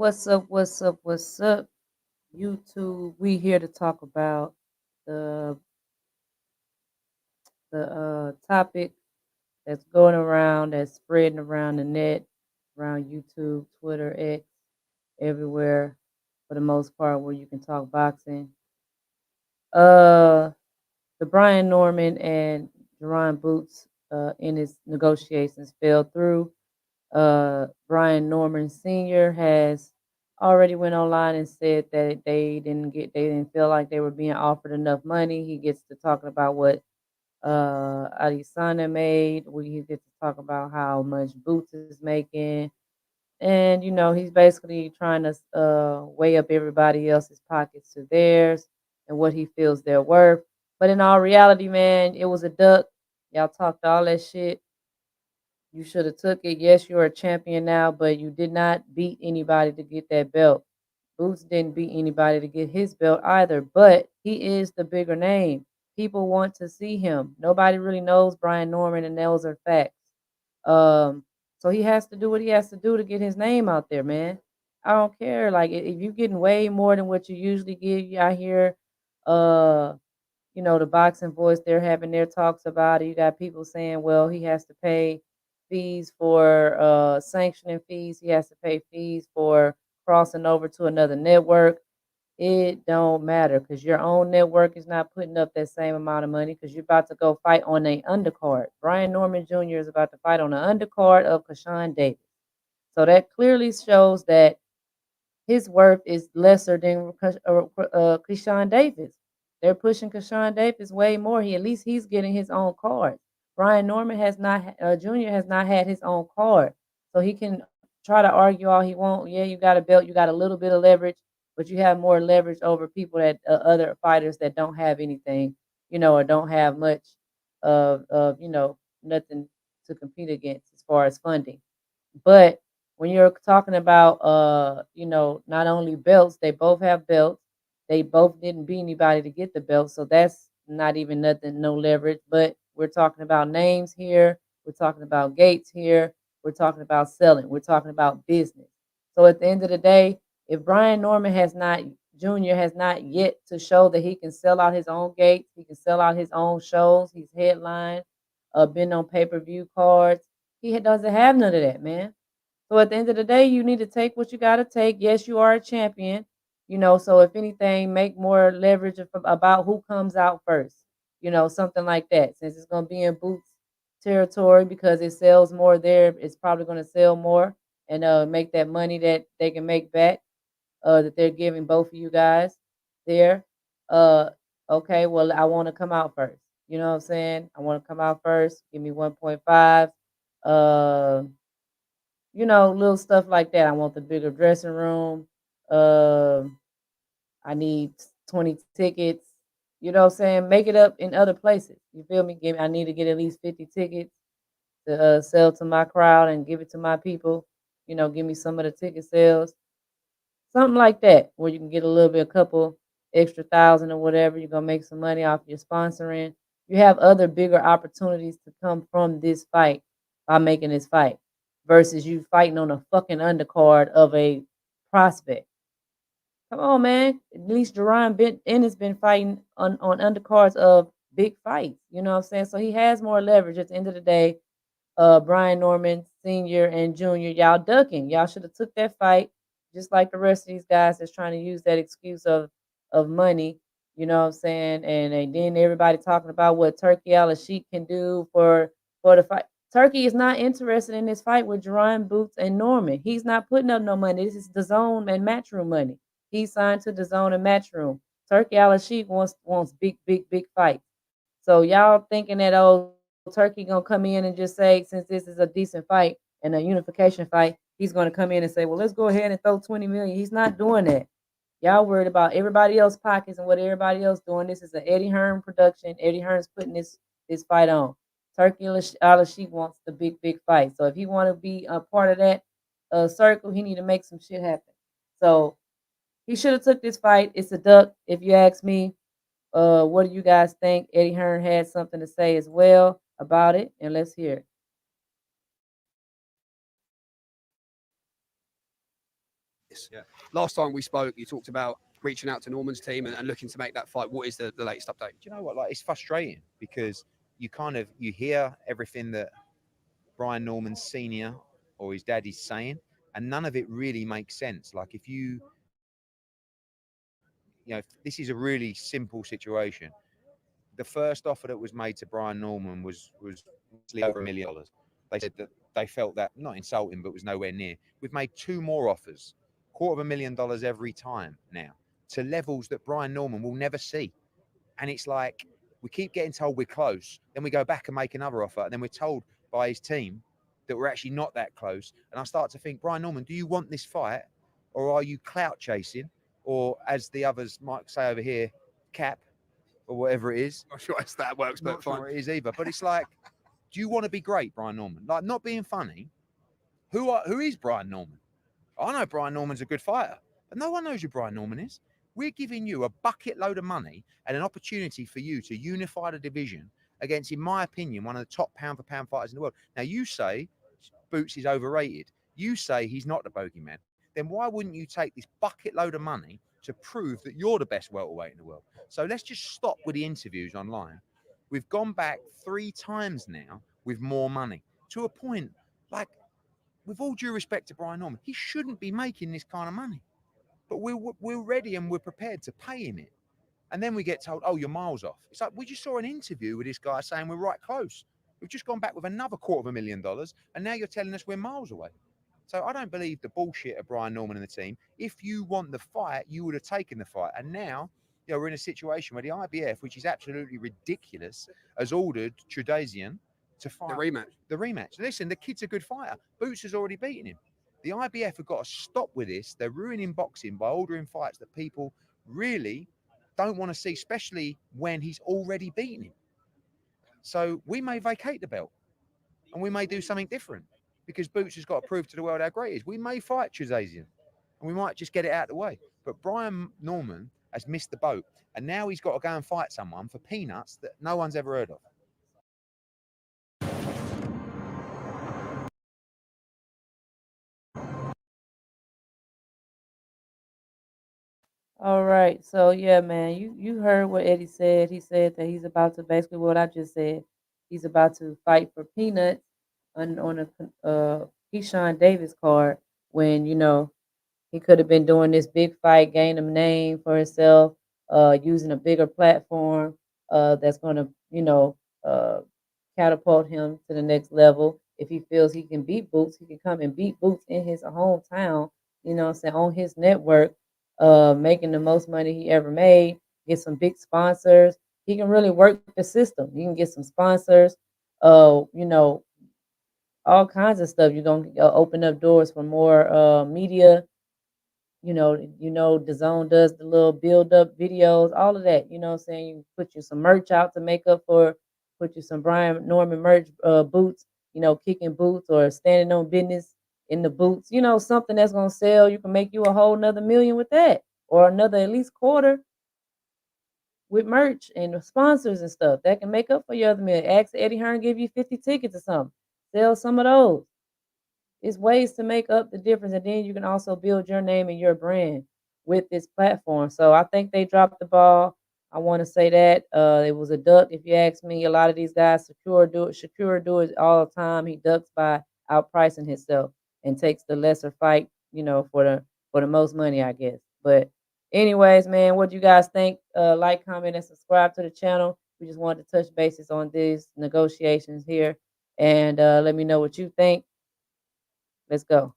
What's up? What's up? What's up? YouTube. We here to talk about the the topic that's going around, that's spreading around the net, around YouTube, Twitter, X, everywhere, for the most part, where you can talk boxing. Uh, the Brian Norman and Jaron Boots in his negotiations fell through. Brian Norman Sr. has already went online and said that they didn't feel like they were being offered enough money. He gets to talking about what Adesanya made. He gets to talk about how much Boots is making, and he's basically trying to weigh up everybody else's pockets to theirs and what he feels they're worth. But in all reality, man, it was a duck. Y'all talked all that shit. You should have took it. Yes, you're a champion now, but you did not beat anybody to get that belt. Boots didn't beat anybody to get his belt either, but he is the bigger name. People want to see him. Nobody really knows Brian Norman, and those are facts. Um, so he has to do what he has to do to get his name out there, man. I don't care. Like if you're getting way more than what you usually get, I hear uh the boxing voice, they're having their talks about it. You got people saying, well, he has to pay fees for sanctioning fees. He has to pay fees for crossing over to another network. It don't matter because your own network is not putting up that same amount of money because you're about to go fight on a undercard. Brian Norman Jr. is about to fight on the undercard of Kashawn Davis. So that clearly shows that his worth is lesser than Keyshawn Davis. They're pushing Keyshawn Davis way more. At least he's getting his own card. Brian Norman has not, Junior has not had his own card, so he can try to argue all he wants. Yeah, you got a belt, you got a little bit of leverage, but you have more leverage over people that other fighters that don't have anything, or don't have much of nothing to compete against as far as funding. But when you're talking about not only belts, they both have belts. They both didn't beat anybody to get the belt, so that's not even nothing, no leverage. But we're talking about names here. We're talking about gates here. We're talking about selling. We're talking about business. So at the end of the day, if Brian Norman has not Junior has not yet to show that he can sell out his own gates, he can sell out his own shows. He's headlined, been on pay-per-view cards. He doesn't have none of that, man. So at the end of the day, you need to take what you got to take. Yes, you are a champion, so if anything, make more leverage about who comes out first, something like that. Since it's going to be in Boots territory because it sells more there, it's probably going to sell more and make that money that they can make back, that they're giving both of you guys there. Uh, okay, well, I want to come out first. You know what I'm saying? I want to come out first. Give me 1.5. Uh, little stuff like that. I want the bigger dressing room. I need 20 tickets. You know what I'm saying? Make it up in other places. You feel me? I need to get at least 50 tickets to sell to my crowd and give it to my people. Give me some of the ticket sales. Something like that, where you can get a little bit, a couple extra thousand or whatever. You're going to make some money off your sponsoring. You have other bigger opportunities to come from this fight by making this fight versus you fighting on a fucking undercard of a prospect. Come on, man. At least Jaron Ennis been fighting on undercards of big fights. You know what I'm saying? So he has more leverage at the end of the day. Brian Norman Sr. and Jr., y'all ducking. Y'all should have took that fight, just like the rest of these guys that's trying to use that excuse of money. You know what I'm saying? And then everybody talking about what Turkey Al-Sheikh can do for the fight. Turkey is not interested in this fight with Jerron Boots and Norman. He's not putting up no money. This is DAZN and Matchroom money. He's signed to DAZN and Matchroom. Turkey Al-Sheikh wants big, big, big fights. So y'all thinking that Turkey gonna come in and just say, since this is a decent fight and a unification fight, he's gonna come in and say, well, let's go ahead and throw 20 million. He's not doing that. Y'all worried about everybody else's pockets and what everybody else doing. This is an Eddie Hearn production. Eddie Hearn's putting this fight on. Turkey Al-Sheikh wants the big, big fight. So if he want to be a part of that circle, he need to make some shit happen. So he should have took this fight. It's a duck, if you ask me. What do you guys think? Eddie Hearn had something to say as well about it, and let's hear it. Yeah. Last time we spoke, you talked about reaching out to Norman's team and looking to make that fight. What is the latest update? Do you know what? Like, it's frustrating because you hear everything that Brian Norman Senior or his dad is saying, and none of it really makes sense. Like, if this is a really simple situation. The first offer that was made to Brian Norman was over $1 million. They said that they felt that not insulting, but was nowhere near. We've made two more offers, $250,000 every time now, to levels that Brian Norman will never see. And it's like, we keep getting told we're close, then we go back and make another offer, and then we're told by his team that we're actually not that close. And I start to think, Brian Norman, do you want this fight, or are you clout chasing, or as the others might say over here, cap, or whatever it is? Not sure if that works, but Not fine. sure it is either. But it's like, do you want to be great, Brian Norman? Like, not being funny. Who is Brian Norman? I know Brian Norman's a good fighter, but no one knows who Brian Norman is. We're giving you a bucket load of money and an opportunity for you to unify the division against, in my opinion, one of the top pound for pound fighters in the world. Now, you say Boots is overrated. You say he's not the bogeyman. Then why wouldn't you take this bucket load of money to prove that you're the best welterweight in the world? So let's just stop with the interviews online. We've gone back 3 times now with more money to a point, like, with all due respect to Brian Norman, he shouldn't be making this kind of money. But we're ready and we're prepared to pay him it. And then we get told, oh, you're miles off. It's like, we just saw an interview with this guy saying we're right close. We've just gone back with another $250,000, and now you're telling us we're miles away. So I don't believe the bullshit of Brian Norman and the team. If you want the fight, you would have taken the fight. And now, we're in a situation where the IBF, which is absolutely ridiculous, has ordered dazn to fight The rematch. The rematch. Listen, the kid's a good fighter. Boots has already beaten him. The IBF have got to stop with this. They're ruining boxing by ordering fights that people really don't want to see, especially when he's already beaten him. So we may vacate the belt and we may do something different because Boots has got to prove to the world how great he is. We may fight Chuzazian and we might just get it out of the way. But Brian Norman has missed the boat, and now he's got to go and fight someone for peanuts that no one's ever heard of. All right. So yeah, man, you heard what Eddie said. He said that he's about to basically what I just said. He's about to fight for peanuts on a Keyshawn Davis card when he could have been doing this big fight, gain a name for himself, using a bigger platform that's going to uh, catapult him to the next level. If he feels he can beat Boots, he can come and beat Boots in his hometown. What I'm saying, on his network, making the most money he ever made, get some big sponsors. He can really work the system. You can get some sponsors, uh, you know, all kinds of stuff. You're gonna open up doors for more media. DAZN does the little build up videos, all of that. What I'm saying, you put you some merch out to make up for, put you some Brian Norman merch, boots, kicking boots or standing on business in the boots, something that's gonna sell. You can make you a whole nother million with that, or another at least quarter with merch and sponsors and stuff. That can make up for your other million. Ask Eddie Hearn, give you 50 tickets or something. Sell some of those. It's ways to make up the difference, and then you can also build your name and your brand with this platform. So I think they dropped the ball. I want to say that it was a duck. If you ask me, a lot of these guys, Shakur do it all the time. He ducks by outpricing himself and takes the lesser fight, for the most money, I guess. But anyways, man, what do you guys think? Like, comment, and subscribe to the channel. We just wanted to touch bases on these negotiations here, and let me know what you think. Let's go.